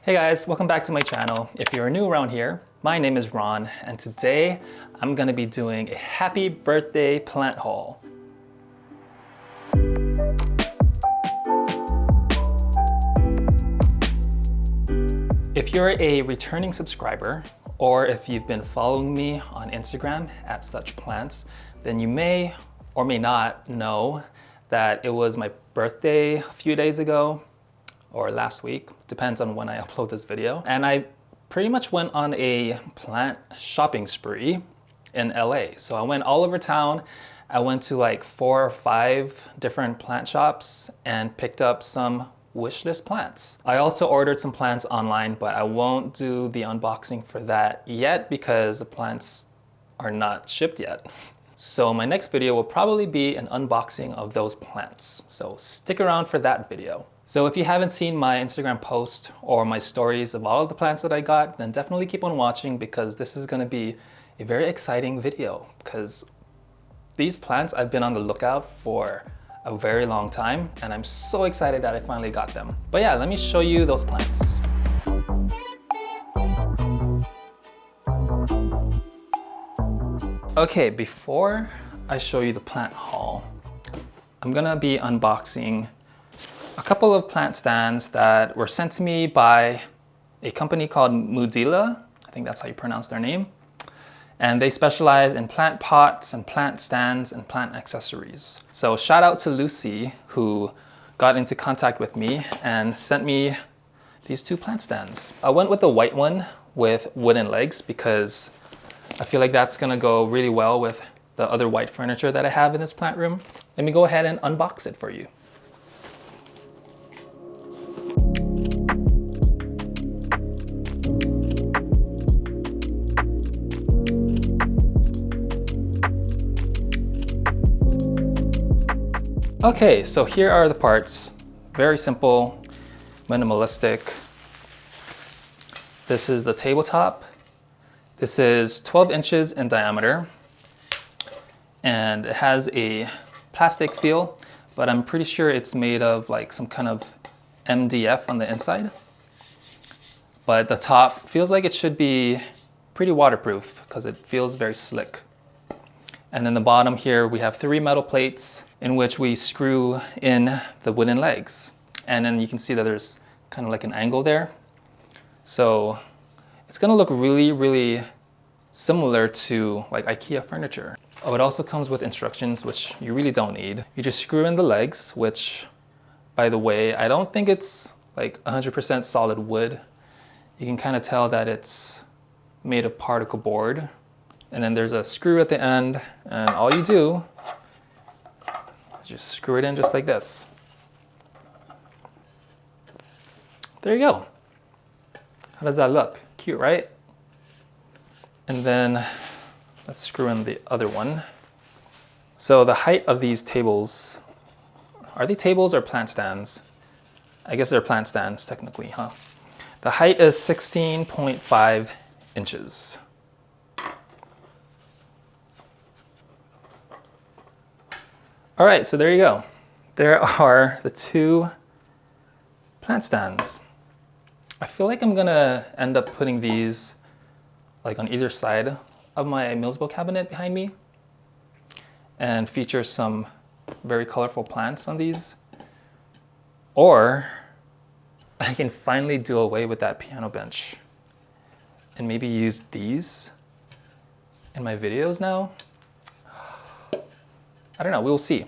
Hey guys, welcome back to my channel. If you're new around here, my name is Ron, and today I'm gonna be doing a happy birthday plant haul. If you're a returning subscriber, or if you've been following me on Instagram at Such Plants, then you may or may not know that it was my birthday a few days ago, or last week, depends on when I upload this video. And I pretty much went on a plant shopping spree in LA. So I went all over town. I went to like 4 or 5 different plant shops and picked up some wish list plants. I also ordered some plants online, but I won't do the unboxing for that yet because the plants are not shipped yet. So my next video will probably be an unboxing of those plants. So stick around for that video. So if you haven't seen my Instagram post or my stories of all of the plants that I got, then definitely keep on watching because this is gonna be a very exciting video because these plants I've been on the lookout for a very long time and I'm so excited that I finally got them. But yeah, let me show you those plants. Okay, before I show you the plant haul, I'm gonna be unboxing a couple of plant stands that were sent to me by a company called Mudeela. I think that's how you pronounce their name. And they specialize in plant pots and plant stands and plant accessories. So shout out to Lucy who got into contact with me and sent me these 2 plant stands. I went with the white one with wooden legs because I feel like that's gonna go really well with the other white furniture that I have in this plant room. Let me go ahead and unbox it for you. Okay, so here are the parts. Very simple, minimalistic. This is the tabletop. This is 12 inches in diameter and it has a plastic feel, but I'm pretty sure it's made of like some kind of MDF on the inside. But the top feels like it should be pretty waterproof because it feels very slick. And then the bottom here, we have 3 metal plates in which we screw in the wooden legs. And then you can see that there's kind of like an angle there. So it's gonna look really, really similar to like IKEA furniture. Oh, it also comes with instructions, which you really don't need. You just screw in the legs, which, by the way, I don't think it's like 100% solid wood. You can kind of tell that it's made of particle board. And then there's a screw at the end, and all you do is just screw it in just like this. There you go. How does that look? Cute, right? And then let's screw in the other one. So the height of these tables, are they tables or plant stands? I guess they're plant stands technically, huh? The height is 16.5 inches. All right, so there you go. There are the 2 plant stands. I feel like I'm gonna end up putting these like on either side of my Millsbo cabinet behind me and feature some very colorful plants on these. Or I can finally do away with that piano bench and maybe use these in my videos now. I don't know, we'll see.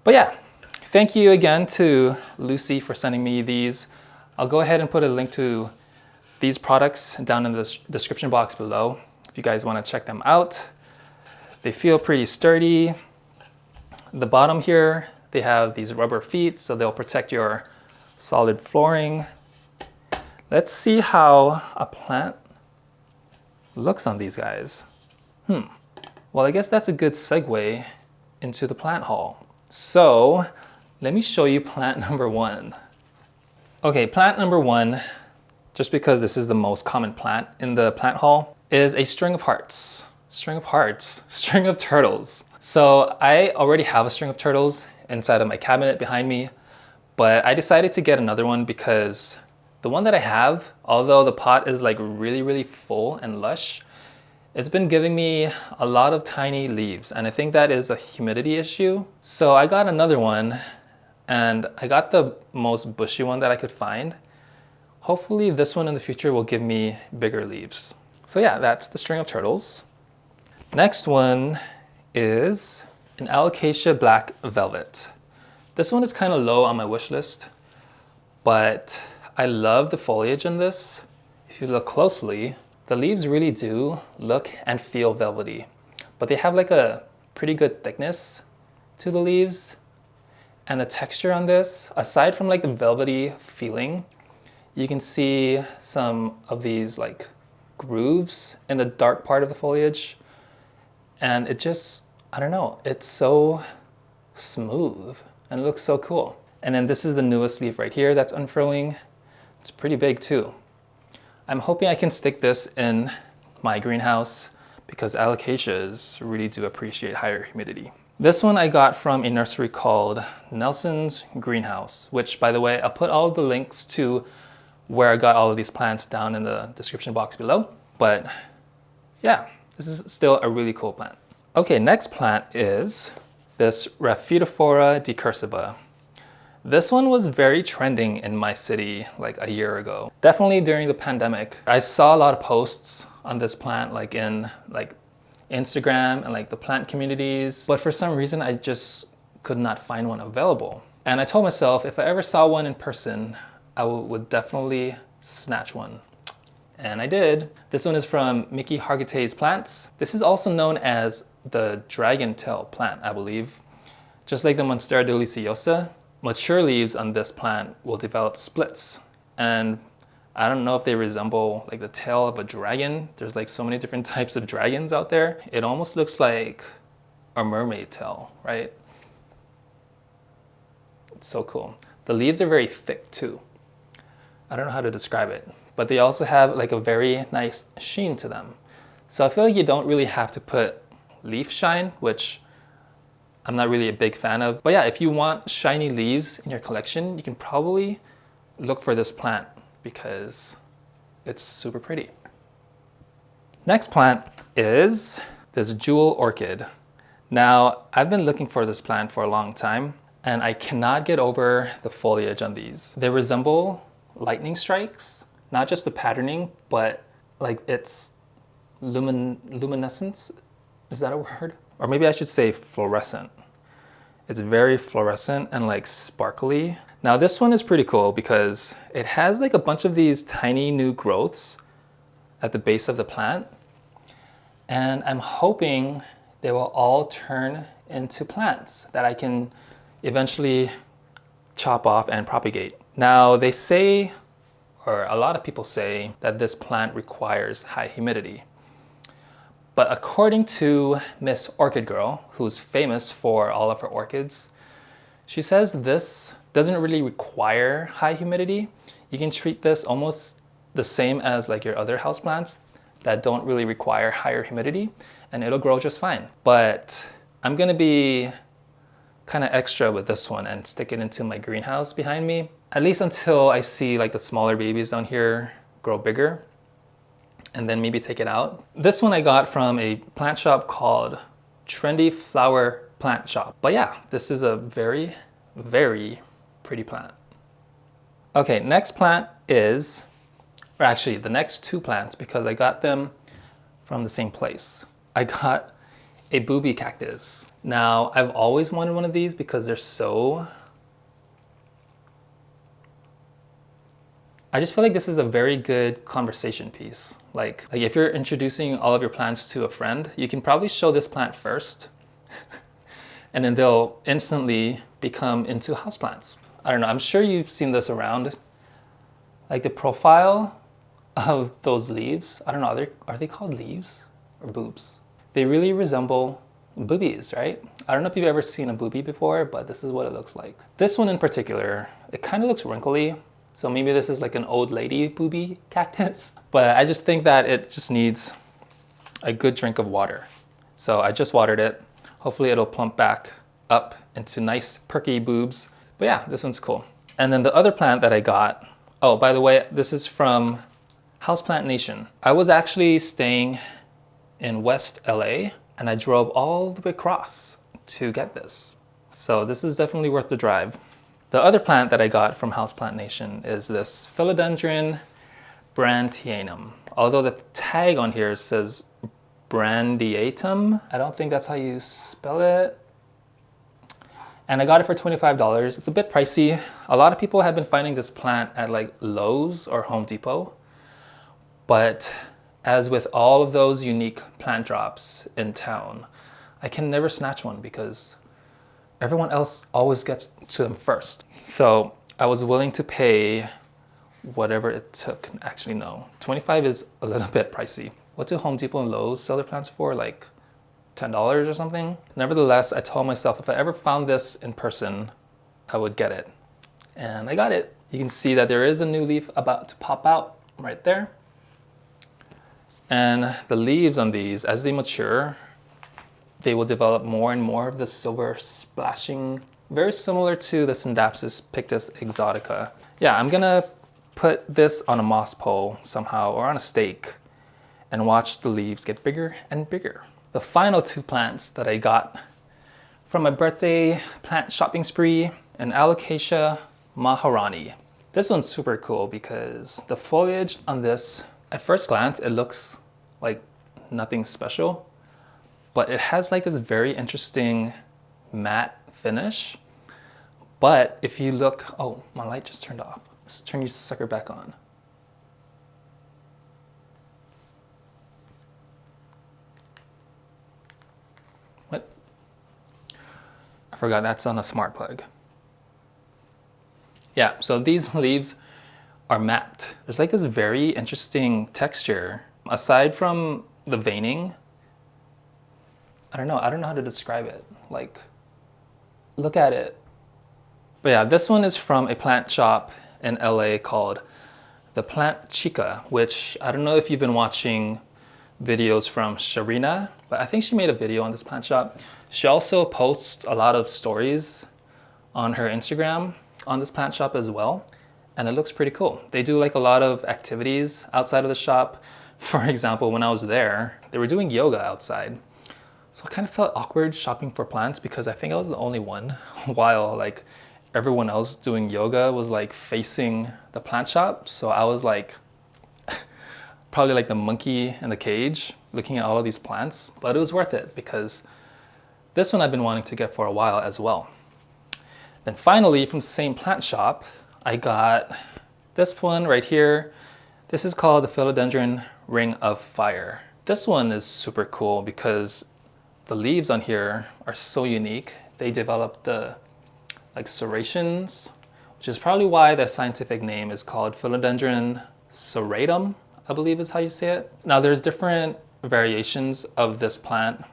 But yeah, thank you again to Lucy for sending me these. I'll go ahead and put a link to these products down in the description box below if you guys want to check them out. They feel pretty sturdy. The bottom here, they have these rubber feet, so they'll protect your solid flooring. Let's see how a plant looks on these guys. Well, I guess that's a good segue into the plant haul. So let me show you plant number 1. Okay, plant number 1, just because this is the most common plant in the plant haul, is a string of hearts. String of hearts, string of turtles. So I already have a string of turtles inside of my cabinet behind me, but I decided to get another one because The one that I have, although the pot is like really full and lush, it's been giving me a lot of tiny leaves, and I think that is a humidity issue. So I got another one, and I got the most bushy one that I could find. Hopefully this one in the future will give me bigger leaves. So yeah, that's the string of turtles. Next one is an Alocasia Black Velvet. This one is kind of low on my wish list, but I love the foliage in this. If you look closely, the leaves really do look and feel velvety, but they have like a pretty good thickness to the leaves. And the texture on this, aside from like the velvety feeling, you can see some of these like grooves in the dark part of the foliage. And it just, I don't know, it's so smooth and it looks so cool. And then this is the newest leaf right here that's unfurling. It's pretty big too. I'm hoping I can stick this in my greenhouse because alocasias really do appreciate higher humidity. This one I got from a nursery called Nelson's Greenhouse, which, by the way, I'll put all the links to where I got all of these plants down in the description box below. But yeah, this is still a really cool plant. Okay, next plant is this Rhaphidophora decursiva. This one was very trending in my city like a year ago. Definitely during the pandemic. I saw a lot of posts on this plant like in Instagram and like the plant communities, but for some reason I just could not find one available. And I told myself if I ever saw one in person, I would definitely snatch one. And I did. This one is from Mickey Hargitay's plants. This is also known as the dragon tail plant, I believe. Just like the Monstera deliciosa, mature leaves on this plant will develop splits. And I don't know if they resemble like the tail of a dragon. There's like so many different types of dragons out there. It almost looks like a mermaid tail, right? It's so cool. The leaves are very thick too. I don't know how to describe it, but they also have like a very nice sheen to them. So I feel like you don't really have to put leaf shine, which I'm not really a big fan of. But yeah, if you want shiny leaves in your collection, you can probably look for this plant because it's super pretty. Next plant is this jewel orchid. Now, I've been looking for this plant for a long time, and I cannot get over the foliage on these. They resemble lightning strikes, not just the patterning, but like its luminescence. Is that a word? Or maybe I should say fluorescent. It's very fluorescent and like sparkly. Now this one is pretty cool because it has like a bunch of these tiny new growths at the base of the plant. And I'm hoping they will all turn into plants that I can eventually chop off and propagate. Now they say, or a lot of people say, that this plant requires high humidity. But according to Miss Orchid Girl, who's famous for all of her orchids, she says this doesn't really require high humidity. You can treat this almost the same as like your other houseplants that don't really require higher humidity, and it'll grow just fine. But I'm gonna be kind of extra with this one and stick it into my greenhouse behind me, at least until I see like the smaller babies down here grow bigger, and then maybe take it out. This one I got from a plant shop called Trendy Flower Plant Shop. But yeah, this is a very, very pretty plant. Okay, next plant is, or actually the next two plants, because I got them from the same place. I got a booby cactus. Now, I've always wanted one of these because they're so, I just feel like this is a very good conversation piece. Like if you're introducing all of your plants to a friend, you can probably show this plant first and then they'll instantly become into houseplants. I don't know, I'm sure you've seen this around. Like the profile of those leaves, I don't know, are they called leaves or boobs? They really resemble boobies, right? I don't know if you've ever seen a boobie before, but this is what it looks like. This one in particular, it kind of looks wrinkly. So maybe this is like an old lady booby cactus, but I just think that it just needs a good drink of water. So I just watered it. Hopefully it'll plump back up into nice perky boobs. But yeah, this one's cool. And then the other plant that I got Oh, by the way, this is from Houseplant Nation. I was actually staying in West LA and I drove all the way across to get this. So this is definitely worth the drive. The other plant that I got from Houseplant Nation is this Philodendron brantianum. Although the tag on here says brandiatum, I don't think that's how you spell it. And I got it for $25. It's a bit pricey. A lot of people have been finding this plant at like Lowe's or Home Depot. But as with all of those unique plant drops in town, I can never snatch one because everyone else always gets to them first. So I was willing to pay whatever it took. Actually, no, 25 is a little bit pricey. What do Home Depot and Lowe's sell their plants for? Like $10 or something? Nevertheless, I told myself if I ever found this in person, I would get it. And I got it. You can see that there is a new leaf about to pop out right there. And the leaves on these, as they mature, they will develop more and more of the silver splashing, very similar to the Syndapsis pictus exotica. Yeah, I'm gonna put this on a moss pole somehow or on a stake and watch the leaves get bigger and bigger. The final two plants that I got from my birthday plant shopping spree, an Alocasia maharani. This one's super cool because the foliage on this, at first glance, it looks like nothing special, but it has like this very interesting matte finish. But if you look, oh, my light just turned off. Let's turn you sucker back on. What? I forgot that's on a smart plug. Yeah, so these leaves are matte. There's like this very interesting texture. Aside from the veining, I don't know how to describe it. Like, look at it. But yeah, this one is from a plant shop in LA called the Plant Chica, which I don't know if you've been watching videos from Sharina, but I think she made a video on this plant shop. She also posts a lot of stories on her Instagram on this plant shop as well, and it looks pretty cool. They do like a lot of activities outside of the shop. For example, when I was there, they were doing yoga outside. So I kind of felt awkward shopping for plants because I think I was the only one, while like everyone else doing yoga was like facing the plant shop. So I was like probably like the monkey in the cage looking at all of these plants, but it was worth it because this one I've been wanting to get for a while as well. Then finally, from the same plant shop, I got this one right here. This is called the Philodendron Ring of Fire. This one is super cool because the leaves on here are so unique. They develop the like serrations, which is probably why the scientific name is called Philodendron serratum, I believe is how you say it. Now there's different variations of this plant.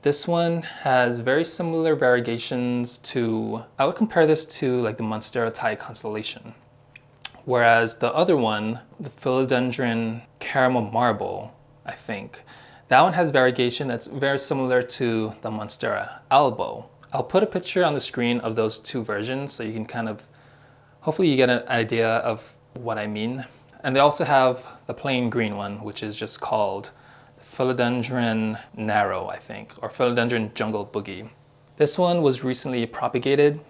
This one has very similar variegations to, I would compare this to like the Monstera Thai constellation. Whereas the other one, the Philodendron caramel marble, I think, that one has variegation that's very similar to the Monstera albo. I'll put a picture on the screen of those two versions so you can kind of, hopefully you get an idea of what I mean. And they also have the plain green one, which is just called Philodendron narrow, I think, or Philodendron jungle boogie. This one was recently propagated.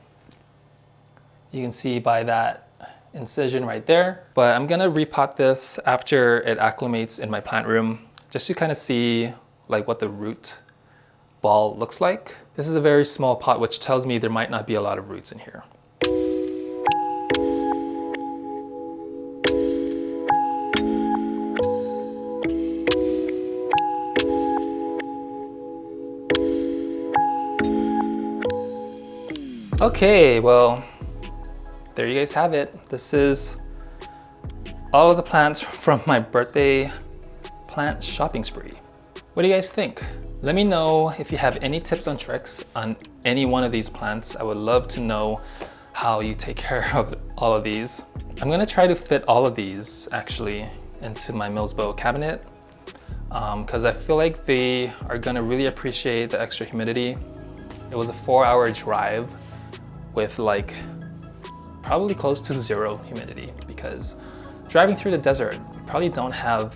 You can see by that incision right there. But I'm gonna repot this after it acclimates in my plant room, just to kind of see like what the root ball looks like. This is a very small pot, which tells me there might not be a lot of roots in here. Okay, well, there you guys have it. This is all of the plants from my birthday plant shopping spree. What do you guys think? Let me know if you have any tips and tricks on any one of these plants. I would love to know how you take care of all of these. I'm gonna try to fit all of these actually into my Millsbow cabinet because I feel like they are gonna really appreciate the extra humidity. It was a 4-hour drive with like probably close to zero humidity, because driving through the desert, you probably don't have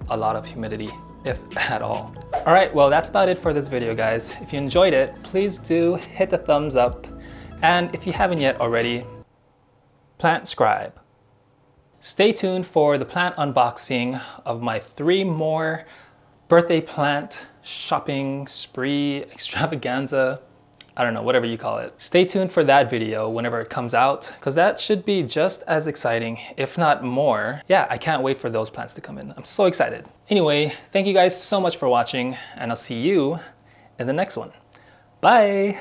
a lot of humidity, if at all. All right, well, that's about it for this video, guys. If you enjoyed it, please do hit the thumbs up. And if you haven't yet already, plant scribe. Stay tuned for the plant unboxing of my 3 more birthday plant shopping spree extravaganza. I don't know, whatever you call it. Stay tuned for that video whenever it comes out, because that should be just as exciting, if not more. Yeah, I can't wait for those plants to come in. I'm so excited. Anyway, thank you guys so much for watching, and I'll see you in the next one. Bye!